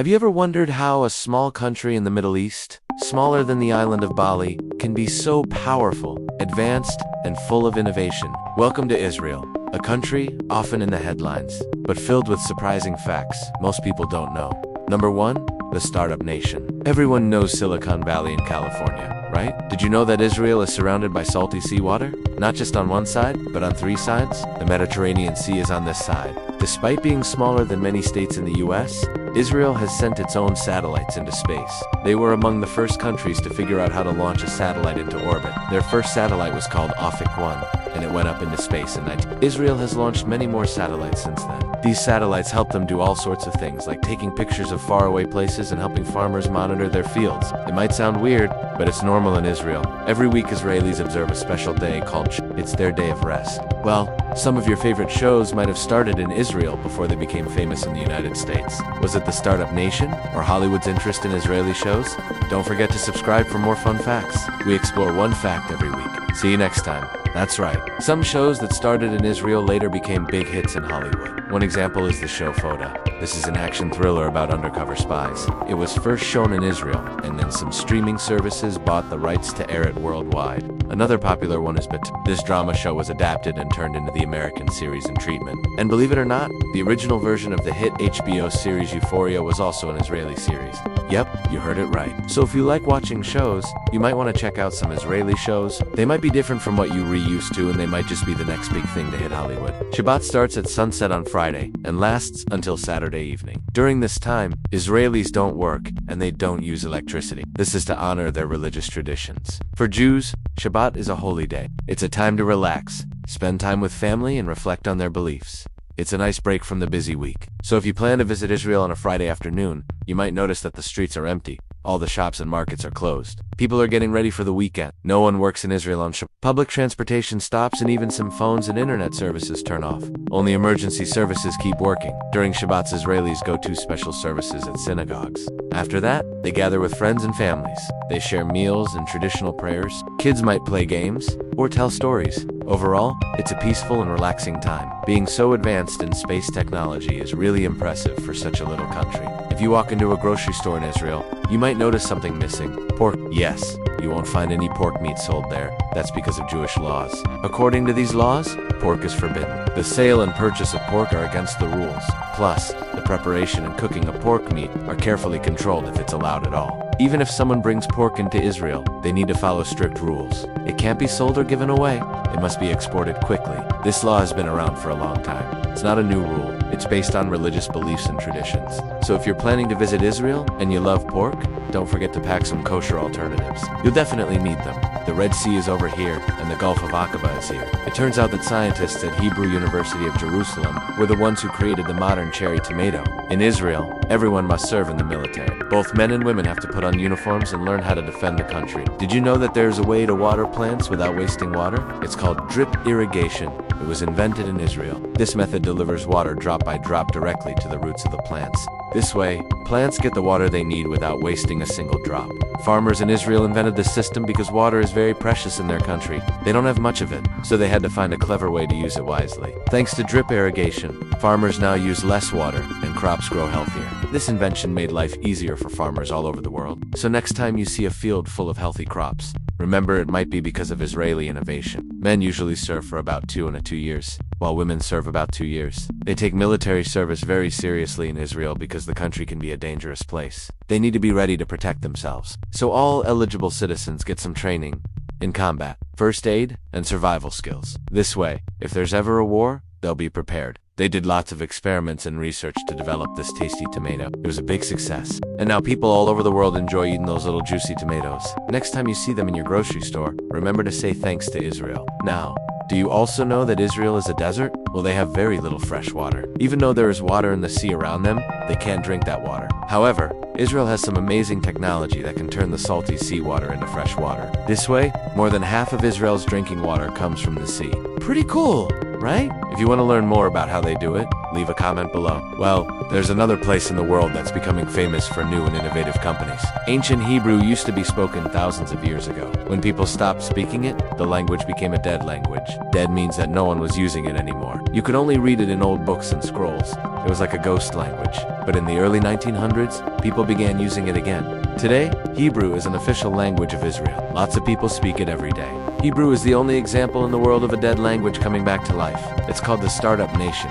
Have you ever wondered how a small country in the Middle East, smaller than the island of Bali, can be so powerful, advanced, and full of innovation? Welcome to Israel, a country often in the headlines, but filled with surprising facts most people don't know. Number 1, the startup nation. Everyone knows Silicon Valley in California, right? Did you know that Israel is surrounded by salty seawater? Not just on one side, but on 3 sides? The Mediterranean Sea is on this side. Despite being smaller than many states in the US, Israel has sent its own satellites into space. They were among the first countries to figure out how to launch a satellite into orbit. Their first satellite was called Ofik 1, and it went up into space in 19... Israel has launched many more satellites since then. These satellites help them do all sorts of things, like taking pictures of faraway places and helping farmers monitor their fields. It might sound weird, but it's normal in Israel. Every week Israelis observe a special day called It's their day of rest. Well, some of your favorite shows might have started in Israel before they became famous in the United States. Was it the startup nation, or Hollywood's interest in Israeli shows? Don't forget to subscribe for more fun facts. We explore one fact every week. See you next time. That's right. Some shows that started in Israel later became big hits in Hollywood. One example is the show Foda. This is an action thriller about undercover spies. It was first shown in Israel, and then some streaming services bought the rights to air it worldwide. Another popular one is This drama show was adapted and turned into the American series In Treatment. And believe it or not, the original version of the hit HBO series Euphoria was also an Israeli series. Yep, you heard it right. So if you like watching shows, you might want to check out some Israeli shows. They might be different from what you used to, and they might just be the next big thing to hit Hollywood. Shabbat starts at sunset on Friday and lasts until Saturday evening. During this time, Israelis don't work and they don't use electricity. This is to honor their religious traditions. For Jews, Shabbat is a holy day. It's a time to relax, spend time with family, and reflect on their beliefs. It's a nice break from the busy week. So if you plan to visit Israel on a Friday afternoon, you might notice that the streets are empty. All the shops and markets are closed. People are getting ready for the weekend. No one works in Israel on Shabbat. Public transportation stops, and even some phones and internet services turn off. Only emergency services keep working. During Shabbats, Israelis go to special services at synagogues. After that, they gather with friends and families. They share meals and traditional prayers. Kids might play games or tell stories. Overall, it's a peaceful and relaxing time. Being so advanced in space technology is really impressive for such a little country. If you walk into a grocery store in Israel, you might notice something missing. Pork. Yes, you won't find any pork meat sold there. That's because of Jewish laws. According to these laws, pork is forbidden. The sale and purchase of pork are against the rules. Plus, the preparation and cooking of pork meat are carefully controlled if it's allowed at all. Even if someone brings pork into Israel, they need to follow strict rules. It can't be sold or given away. It must be exported quickly. This law has been around for a long time. It's not a new rule. It's based on religious beliefs and traditions. So if you're planning to visit Israel and you love pork, don't forget to pack some kosher alternatives. You'll definitely need them. The Red Sea is over here, and the Gulf of Aqaba is here. It turns out that scientists at Hebrew University of Jerusalem were the ones who created the modern cherry tomato. In Israel, everyone must serve in the military. Both men and women have to put on uniforms and learn how to defend the country. Did you know that there's a way to water plants without wasting water? It's called drip irrigation. It was invented in Israel. This method delivers water drop by drop directly to the roots of the plants. This way, plants get the water they need without wasting a single drop. Farmers in Israel invented this system because water is very precious in their country. They don't have much of it, so they had to find a clever way to use it wisely. Thanks to drip irrigation, farmers now use less water and crops grow healthier. This invention made life easier for farmers all over the world. So next time you see a field full of healthy crops, remember it might be because of Israeli innovation. Men usually serve for about 2 years, while women serve about 2 years. They take military service very seriously in Israel because the country can be a dangerous place. They need to be ready to protect themselves. So all eligible citizens get some training in combat, first aid, and survival skills. This way, if there's ever a war, they'll be prepared. They did lots of experiments and research to develop this tasty tomato. It was a big success. And now people all over the world enjoy eating those little juicy tomatoes. Next time you see them in your grocery store, remember to say thanks to Israel. Now, do you also know that Israel is a desert? Well, they have very little fresh water. Even though there is water in the sea around them, they can't drink that water. However, Israel has some amazing technology that can turn the salty seawater into fresh water. This way, more than half of Israel's drinking water comes from the sea. Pretty cool, right? If you want to learn more about how they do it, Leave a comment below. Well, there's another place in the world that's becoming famous for new and innovative companies. Ancient Hebrew used to be spoken thousands of years ago. When people stopped speaking it, the language became a dead language. Dead means that no one was using it anymore. You could only read it in old books and scrolls. It was like a ghost language. But in the early 1900s, people began using it again. Today, Hebrew is an official language of Israel. Lots of people speak it every day. Hebrew is the only example in the world of a dead language coming back to life. It's called the Startup Nation.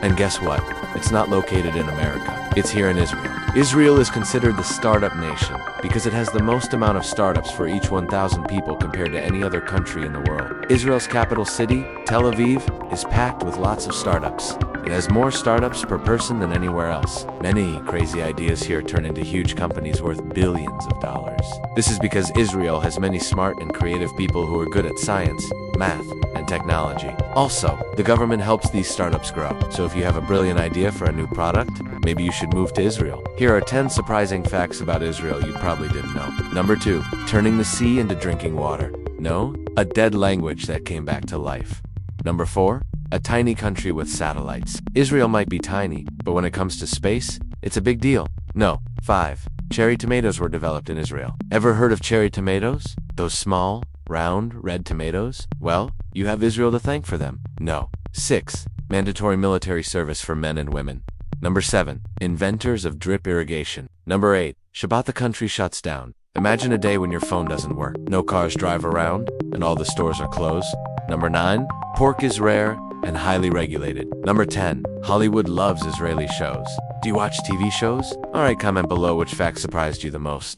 And guess what? It's not located in America. It's here in Israel. Israel is considered the startup nation because it has the most amount of startups for each 1,000 people compared to any other country in the world. Israel's capital city, Tel Aviv, is packed with lots of startups. It has more startups per person than anywhere else. Many crazy ideas here turn into huge companies worth billions of dollars. This is because Israel has many smart and creative people who are good at science, math, and technology. Also, the government helps these startups grow. So if you have a brilliant idea for a new product, maybe you should move to Israel. Here are 10 surprising facts about Israel you probably didn't know. Number 2, turning the sea into drinking water. No, a dead language that came back to life. Number 4, a tiny country with satellites. Israel might be tiny, but when it comes to space, it's a big deal. No. 5, cherry tomatoes were developed in Israel. Ever heard of cherry tomatoes? Those small, round, red tomatoes? Well, you have Israel to thank for them. No. 6, mandatory military service for men and women. Number 7, inventors of drip irrigation. Number 8, Shabbat the country shuts down. Imagine a day when your phone doesn't work, no cars drive around, and all the stores are closed. Number 9, pork is rare and highly regulated. Number 10, Hollywood loves Israeli shows. Do you watch TV shows? Alright, comment below which fact surprised you the most.